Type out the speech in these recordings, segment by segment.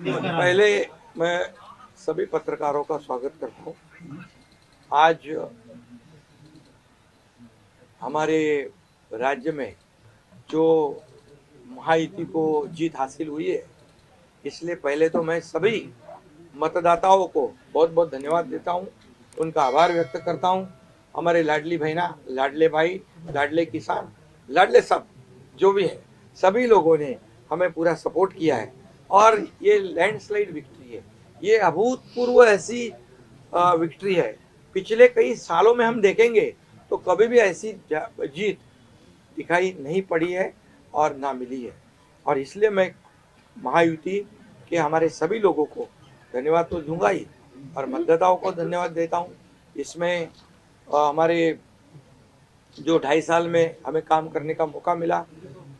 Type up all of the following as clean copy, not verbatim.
पहले मैं सभी पत्रकारों का स्वागत करता हूँ। आज हमारे राज्य में जो महायुति को जीत हासिल हुई है, इसलिए पहले तो मैं सभी मतदाताओं को बहुत बहुत धन्यवाद देता हूँ, उनका आभार व्यक्त करता हूँ। हमारे लाडली बहना, लाडले भाई, लाडले किसान, लाडले सब जो भी है, सभी लोगों ने हमें पूरा सपोर्ट किया है और ये लैंडस्लाइड विक्ट्री है। ये अभूतपूर्व ऐसी विक्ट्री है। पिछले कई सालों में हम देखेंगे तो कभी भी ऐसी जीत दिखाई नहीं पड़ी है और ना मिली है। और इसलिए मैं महायुति के हमारे सभी लोगों को धन्यवाद तो दूंगा ही और मतदाताओं को धन्यवाद देता हूँ। इसमें हमारे जो 2.5 साल में हमें काम करने का मौका मिला,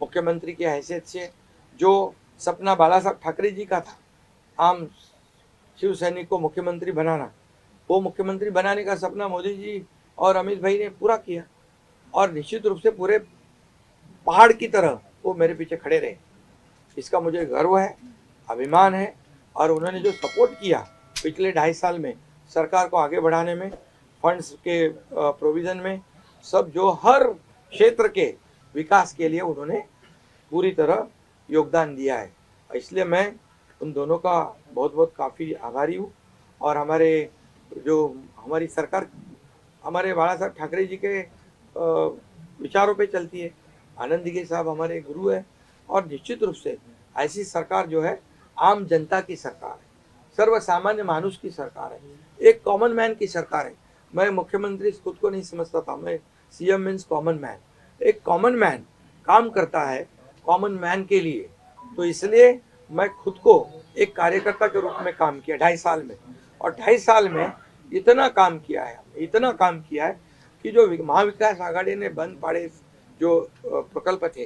मुख्यमंत्री की हैसियत से जो सपना बाला साहब ठाकरे जी का था, आम शिव सैनिक को मुख्यमंत्री बनाना, वो मुख्यमंत्री बनाने का सपना मोदी जी और अमित भाई ने पूरा किया और निश्चित रूप से पूरे पहाड़ की तरह वो मेरे पीछे खड़े रहे। इसका मुझे गर्व है, अभिमान है। और उन्होंने जो सपोर्ट किया पिछले 2.5 साल में सरकार को आगे बढ़ाने में, फंड्स के प्रोविज़न में, सब जो हर क्षेत्र के विकास के लिए उन्होंने पूरी तरह योगदान दिया है। इसलिए मैं उन दोनों का बहुत बहुत काफ़ी आभारी हूँ। और हमारी सरकार हमारे बाला साहब ठाकरे जी के विचारों पे चलती है। आनंद दिघे साहब हमारे गुरु है और निश्चित रूप से ऐसी सरकार जो है आम जनता की सरकार है, सर्वसामान्य मानुष की सरकार है, एक कॉमन मैन की सरकार है। मैं मुख्यमंत्री खुद को नहीं समझता था, मैं सीएम मीन्स कॉमन मैन। एक कॉमन मैन काम करता है कॉमन मैन के लिए, तो इसलिए मैं खुद को एक कार्यकर्ता के रूप में काम किया 2.5 साल में। और 2.5 साल में इतना काम किया है कि जो महाविकास आघाड़ी ने बंद पड़े जो प्रकल्प थे,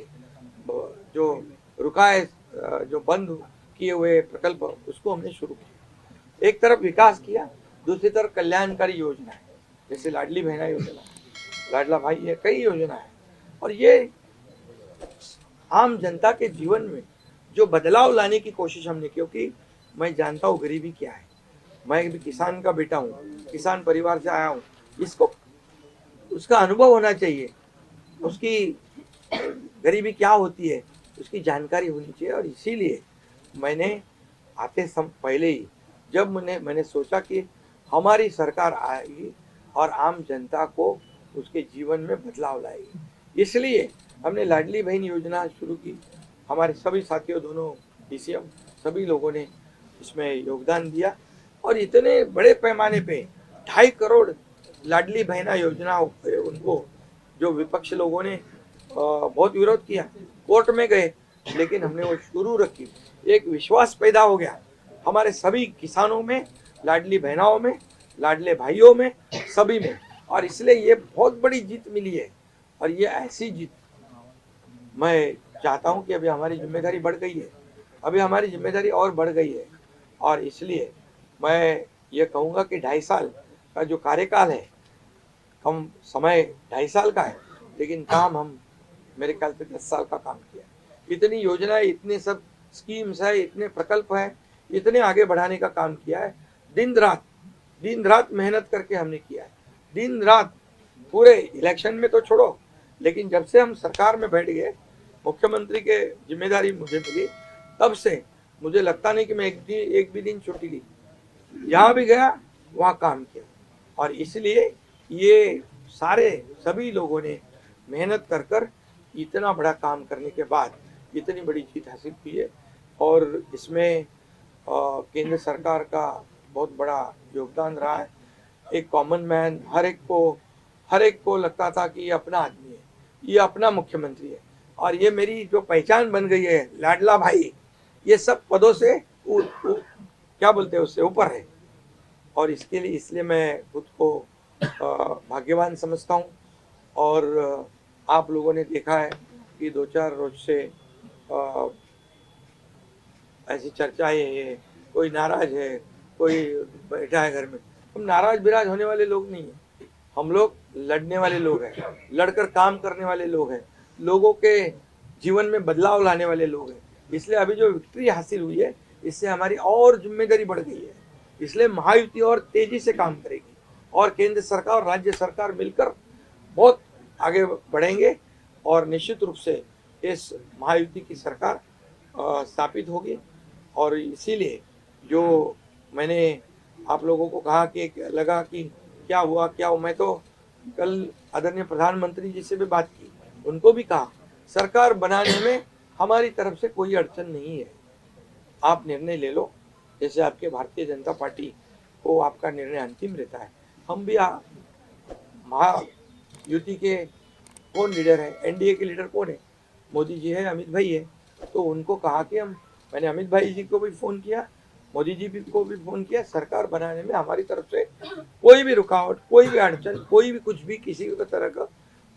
जो रुकाए, जो बंद किए हुए प्रकल्प, उसको हमने शुरू किया। एक तरफ विकास किया, दूसरी तरफ कल्याणकारी योजना है, जैसे लाडली बहना योजना, लाडला भाई है, कई योजना है। और ये आम जनता के जीवन में जो बदलाव लाने की कोशिश हमने, क्योंकि मैं जानता हूँ गरीबी क्या है। मैं भी किसान का बेटा हूँ, किसान परिवार से आया हूँ। इसको उसका अनुभव होना चाहिए, उसकी गरीबी क्या होती है उसकी जानकारी होनी चाहिए। और इसीलिए मैंने पहले ही जब मैंने सोचा कि हमारी सरकार आएगी और आम जनता को उसके जीवन में बदलाव लाएगी, इसलिए हमने लाडली बहन योजना शुरू की। हमारे सभी साथियों, दोनों डीसीएम, सभी लोगों ने इसमें योगदान दिया और इतने बड़े पैमाने पे 2.5 करोड़ लाडली बहना योजना उनको जो विपक्ष लोगों ने बहुत विरोध किया, कोर्ट में गए, लेकिन हमने वो शुरू रखी। एक विश्वास पैदा हो गया हमारे सभी किसानों में, लाडली बहनाओं में, लाडले भाइयों में, सभी में। और इसलिए ये बहुत बड़ी जीत मिली है। और ये ऐसी जीत मैं चाहता हूँ कि अभी हमारी जिम्मेदारी बढ़ गई है, अभी हमारी जिम्मेदारी और बढ़ गई है। और इसलिए मैं ये कहूँगा कि 2.5 साल का जो कार्यकाल है, कम समय 2.5 साल का है, लेकिन काम हम मेरे ख्याल से 10 साल का काम किया। इतनी योजनाएं, इतने सब स्कीम्स है, इतने प्रकल्प है, इतने आगे बढ़ाने का काम किया है। दिन रात मेहनत करके हमने किया है, दिन रात। पूरे इलेक्शन में तो छोड़ो, लेकिन जब से हम सरकार में बैठ गए, मुख्यमंत्री के जिम्मेदारी मुझे मिली, तब से मुझे लगता नहीं कि मैं एक भी दिन छुट्टी ली। जहाँ भी गया वहाँ काम किया। और इसलिए ये सभी लोगों ने मेहनत कर इतना बड़ा काम करने के बाद इतनी बड़ी जीत हासिल की है। और इसमें केंद्र सरकार का बहुत बड़ा योगदान रहा है। एक कॉमन मैन, हर एक को लगता था कि ये अपना आदमी है, ये अपना मुख्यमंत्री है। और ये मेरी जो पहचान बन गई है, लाडला भाई, ये सब पदों से क्या बोलते हैं, उससे ऊपर है। और इसलिए मैं खुद को भाग्यवान समझता हूँ। और आप लोगों ने देखा है कि 2-4 रोज से ऐसी चर्चाएं है, कोई नाराज है, कोई बैठा है घर में। हम नाराज बिराज होने वाले लोग नहीं हैं, हम लोग लड़ने वाले लोग हैं, लड़कर काम करने वाले लोग हैं, लोगों के जीवन में बदलाव लाने वाले लोग हैं। इसलिए अभी जो विक्ट्री हासिल हुई है, इससे हमारी और जिम्मेदारी बढ़ गई है। इसलिए महायुति और तेजी से काम करेगी और केंद्र सरकार और राज्य सरकार मिलकर बहुत आगे बढ़ेंगे और निश्चित रूप से इस महायुति की सरकार स्थापित होगी। और इसीलिए जो मैंने आप लोगों को कहा कि लगा कि क्या हुआ, मैं तो कल आदरणीय प्रधानमंत्री जी से भी बात की, उनको भी कहा सरकार बनाने में हमारी तरफ से कोई अड़चन नहीं है, आप निर्णय ले लो। जैसे आपके भारतीय जनता पार्टी को आपका निर्णय अंतिम रहता है, हम भी महायुति के कौन लीडर है, एनडीए के लीडर कौन है, मोदी जी है, अमित भाई है, तो उनको कहा कि मैंने अमित भाई जी को भी फोन किया, मोदी जी को भी फोन किया, सरकार बनाने में हमारी तरफ से कोई भी रुकावट, कोई भी अड़चन, कोई भी कुछ भी किसी भी तरह का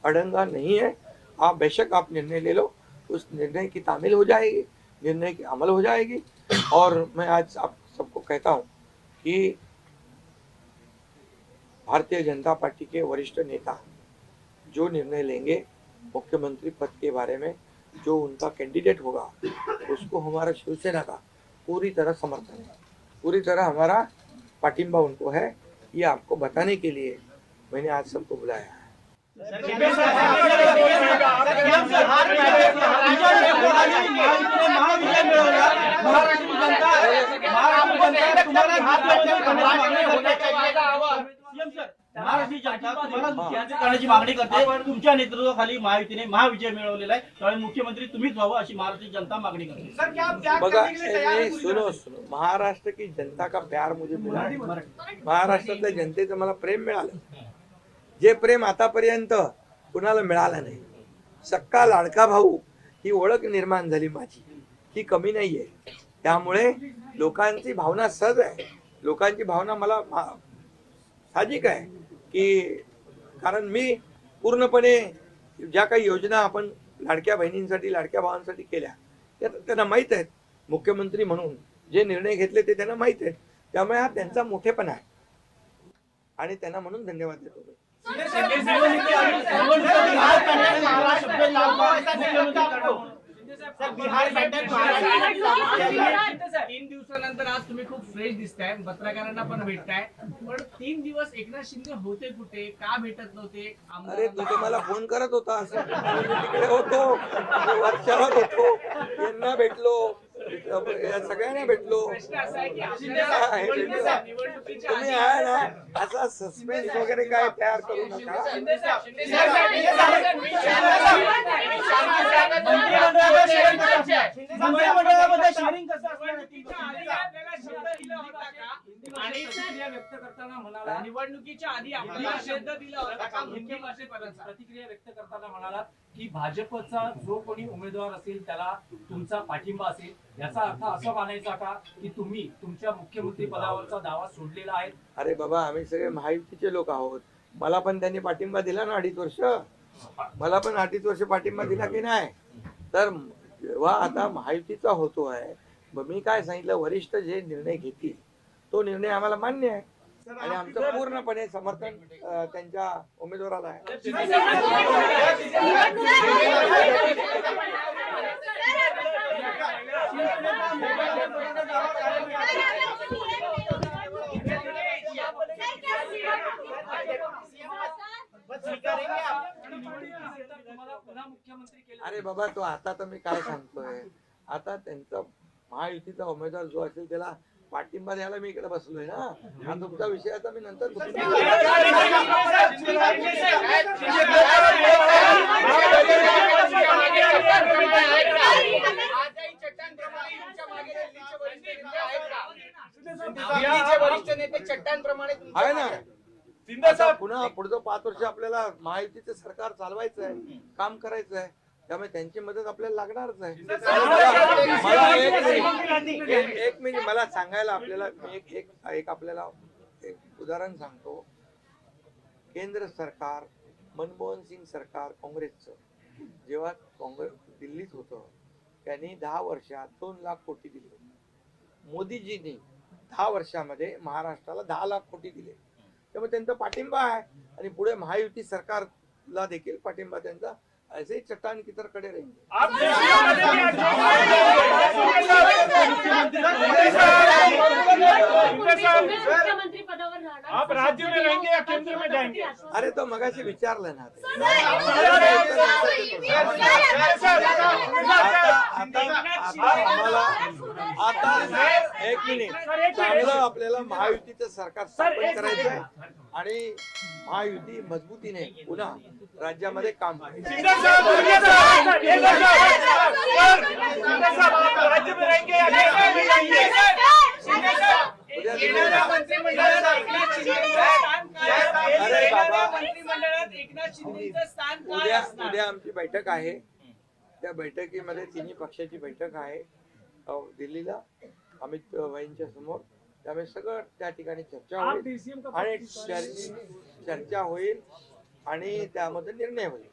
अड़ंगा नहीं है। आप बेशक आप निर्णय ले लो, उस निर्णय की तामील हो जाएगी, निर्णय की अमल हो जाएगी। और मैं आज आप सबको कहता हूँ कि भारतीय जनता पार्टी के वरिष्ठ नेता जो निर्णय लेंगे मुख्यमंत्री पद के बारे में, जो उनका कैंडिडेट होगा, उसको हमारा शिवसेना का पूरी तरह समर्थन है, पूरी तरह हमारा पाटिंबा उनको है। ये आपको बताने के लिए मैंने आज सबको बुलाया है। महाराष्ट्राची जनता तुम्हाला मुख्यमंत्री करण्याची मागणी करते, तुमच्या नेतृत्वाखाली महायुतीने महाविजय मिळवलेला आहे, त्यामुळे मुख्यमंत्री तुम्हीच व्हावं अशी महाराष्ट्राची जनता मागणी करते। बघा, सुनो, महाराष्ट्र की जनता का प्यार मुझे मिला है, महाराष्ट्रातल्या जनतेचं मला प्रेम मिळालं, जे प्रेम आतापर्यंत कुणाला मिळालं नाही। सक्का लाडका भाऊ ही ओळख निर्माण झाली माझी, ही कमी नाहीये। त्यामुळे लोकांची भावना सहज आहे, लोकांची भावना मला साहजिक आहे की कारण मी पूर्णपणे ज्या काही योजना आपण लाडक्या बहिणींसाठी, लाडक्या भावांसाठी केल्या, त्यांना माहीत आहेत, मुख्यमंत्री म्हणून जे निर्णय घेतले ते त्यांना माहीत आहेत, त्यामुळे हा त्यांचा मोठेपणा आहे आणि त्यांना म्हणून धन्यवाद देतो। तीन दिवसानंतर आज तुम्ही खूप फ्रेश दिसताय, पत्रकारांना पण भेटताय, पण 3 दिवस एकनाथ शिंदे होते कुठे, का भेटत नव्हते? अरे तू तर मला फोन करत होता, तिकडे होतो, वर्षावर होतो, यांना भेटलो, सगळ्यांना भेटलो, तुम्ही आहे ना असा सस्पेन्स वगैरे काय तयार करू नका। मंत्रिमंडळामध्ये शेअरिंग कसं असणार? आणि प्रतिक्रिया व्यक्त करताना म्हणाला, निवडणुकीच्या आधी आपल्याला शब्द दिला होता का मुख्यमंत्रीपदाचा, प्रतिक्रिया व्यक्त करताना म्हणाला की भाजपचा जो कोणी उमेदवार असेल त्याला तुमचा पाठिंबा असेल, याचा अर्थ असं मानायचा का की तुम्ही तुमच्या मुख्यमंत्री पदावरचा दावा सोडलेला आहे? अरे बाबा, आम्ही सगळे महायुतीचे लोक आहोत, मला पण त्यांनी पाठिंबा दिला ना 2.5 वर्ष, मला पण 2.5 वर्ष पाठिंबा दिला की नाही? तर जेव्हा आता महायुतीचा होतो आहे, मी काय सांगितलं, वरिष्ठ जे निर्णय घेतील तो निर्णय आम्हाला मान्य आहे आणि आमचं पूर्णपणे समर्थन त्यांच्या उमेदवाराला आहे। अरे बाबा, तो आता तर मी काय सांगतोय, आता त्यांचा महायुतीचा उमेदवार जो असेल त्याला पाठिंबा द्यायला मी इकडे बसलोय ना, हा तुमचा विषय आता मी नंतर आहे ना। पुन्हा पुढचं 5 वर्ष आपल्याला महायुतीचं सरकार चालवायचं आहे, काम करायचं आहे, त्यामुळे त्यांची मदत आपल्याला लागणारच आहे। एक मिनिट मला सांगायला, आपल्याला एक आपल्याला एक उदाहरण सांगतो। केंद्र सरकार, मनमोहन सिंग सरकार काँग्रेसचं, जेव्हा काँग्रेस दिल्लीत होतं, त्यांनी 10 वर्षात 2 लाख कोटी दिले। मोदीजींनी 10 वर्षामध्ये महाराष्ट्राला 10 लाख कोटी दिले, त्यामुळे त्यांचा पाठिंबा आहे आणि पुढे महायुती सरकारला देखील पाठिंबा त्यांचा ऐसे ही चट्टान की तरह खड़े रहेंगे। आप मुख्यमंत्री पदावर राहणार आप राज्य में रहेंगे या केंद्र में जाएंगे? अरे तो मगाशी विचारलं ना ते. आता एक मिनिट, चांगलं आपल्याला महायुतीचं सरकार स्थापन करायचं आहे आणि महायुती मजबूतीने पुन्हा राज्यामध्ये काम करायचं. राज्य में रहेंगे या केंद्र में जाएंगे? अरे बाबा, मंत्रिमंडळात एकनाथ शिंदेचं स्थान काय उद्या असणार? उद्या आमची बैठक आहे. त्या बैठकीमध्ये तिन्ही पक्षाची बैठक आहे दिल्लीला अमित भाईंच्या समोर. त्यामुळे सगळं त्या ठिकाणी चर्चा होईल आणि चर्चा होईल आणि त्यामध्ये निर्णय होईल.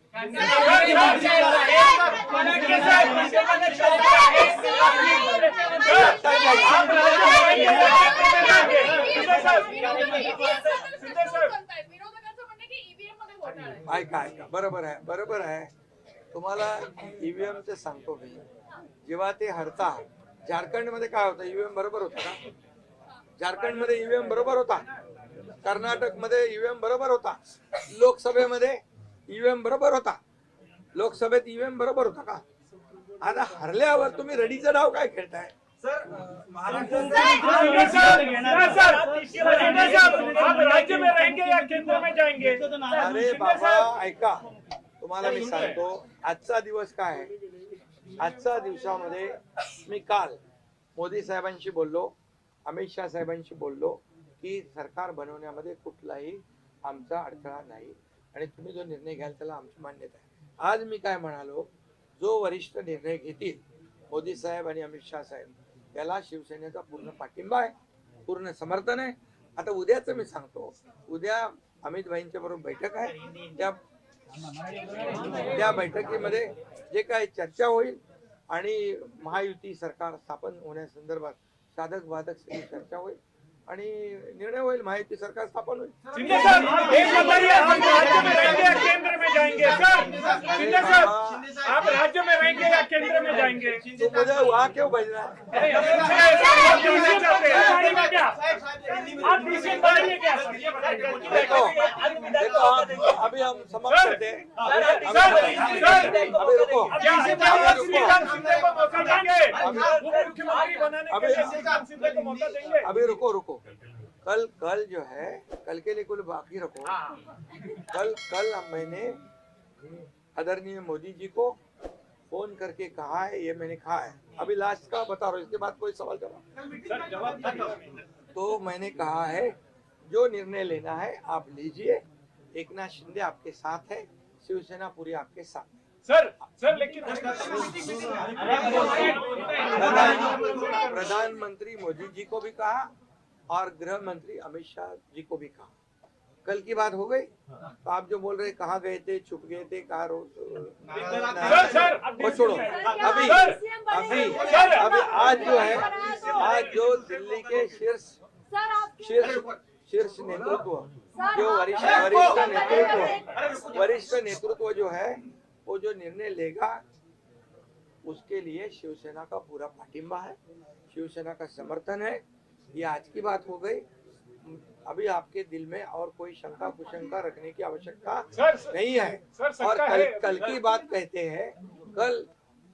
ऐका ऐका, बरोबर आहे. तुम्हाला ईव्हीएमचं सांगतो मी. जेव्हा ते हरता, झारखंड मध्ये काय होतं, ईव्हीएम बरोबर होता का? झारखंड मध्ये ईव्हीएम बरोबर होता, कर्नाटक मध्ये ईव्हीएम बरोबर होता, लोकसभेमध्ये ईव्हीएम बरोबर होता, लोकसभेत ईव्हीएम बरोबर होता का? आता हरल्यावर तुम्ही रडीचा डाव काय खेळताय? आप राज्य में रहेंगे या केंद्र में जाएंगे? अरे बाबा ऐका, तुम्हाला मी सांगतो आजचा दिवस काय आहे. आजच्या दिवसामध्ये मी काल मोदी साहेबांशी बोललो, अमित शाह साहेबांशी बोललो की सरकार बनवण्यामध्ये कुठलाही आमचा अडथळा नाही आणि तुम्ही जो निर्णय घ्याल त्याला आमची मान्यता आहे. आज मी काय म्हणालो, जो वरिष्ठ निर्णय घेतील मोदी साहेब आणि अमित शाह साहेब त्याला शिवसेनेचा पूर्ण पाठिंबा आहे, पूर्ण समर्थन आहे. आता उद्याचं मी सांगतो, उद्या अमित भाईंच्या बरोबर बैठक आहे. त्या बैठकीमध्ये जे काही चर्चा होईल आणि महायुती सरकार स्थापन होण्यासंदर्भात साधक बाधक सगळी चर्चा होईल आणि निर्णय होईल. महायुती सरकार स्थापन होईल. शिंदे साहब, एक बताइए, आप राज्य में रहेंगे या केंद्र में जाएंगे? सर, शिंदे साहब, आप राज्य में रहेंगे या केंद्र में जाएंगे? तो मुझे वहाँ क्यों भेजना है? आप डीसीएम बनेंगे क्या? देखो अभी हम समाप्त करते हैं. अभी रुको. मुख्यमंत्री बनाने के लिए श्रीकांत शिंदे को मौका देंगे? अभी रुको. कल जो है, कल के लिए कुल बाकी रखो. कल मैंने आदरणीय मोदी जी को फोन करके कहा है, ये मैंने कहा है. अभी लास्ट का बता रहा हूँ, इसके बाद कोई सवाल करो. तो मैंने कहा है जो निर्णय लेना है आप लीजिए. एकनाथ शिंदे आपके साथ है, शिवसेना पूरी आपके साथ है. सर लेकिन प्रधानमंत्री मोदी जी को भी कहा और गृह मंत्री अमित शाह जी को भी कहा. कल की बात हो गई. तो आप जो बोल रहे कहाँ गए थे, छुप गए थे, कहाँ वो छोड़ो. अभी आज जो है, आज जो दिल्ली के शीर्ष नेतृत्व, जो वरिष्ठ नेतृत्व जो है, वो जो निर्णय लेगा उसके लिए शिवसेना का पूरा पाठिंबा है, शिवसेना का समर्थन है. ये आज की बात हो गई. अभी आपके दिल में और कोई शंका कुशंका रखने की आवश्यकता नहीं है. और कल की बात कहते हैं, कल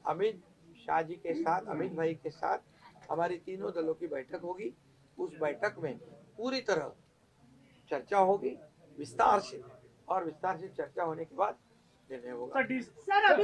अमित शाह जी के साथ, अमित भाई के साथ हमारी तीनों दलों की बैठक होगी. उस बैठक में पूरी तरह चर्चा होगी विस्तार से, और विस्तार से चर्चा होने के बाद निर्णय होगा. सर, अभी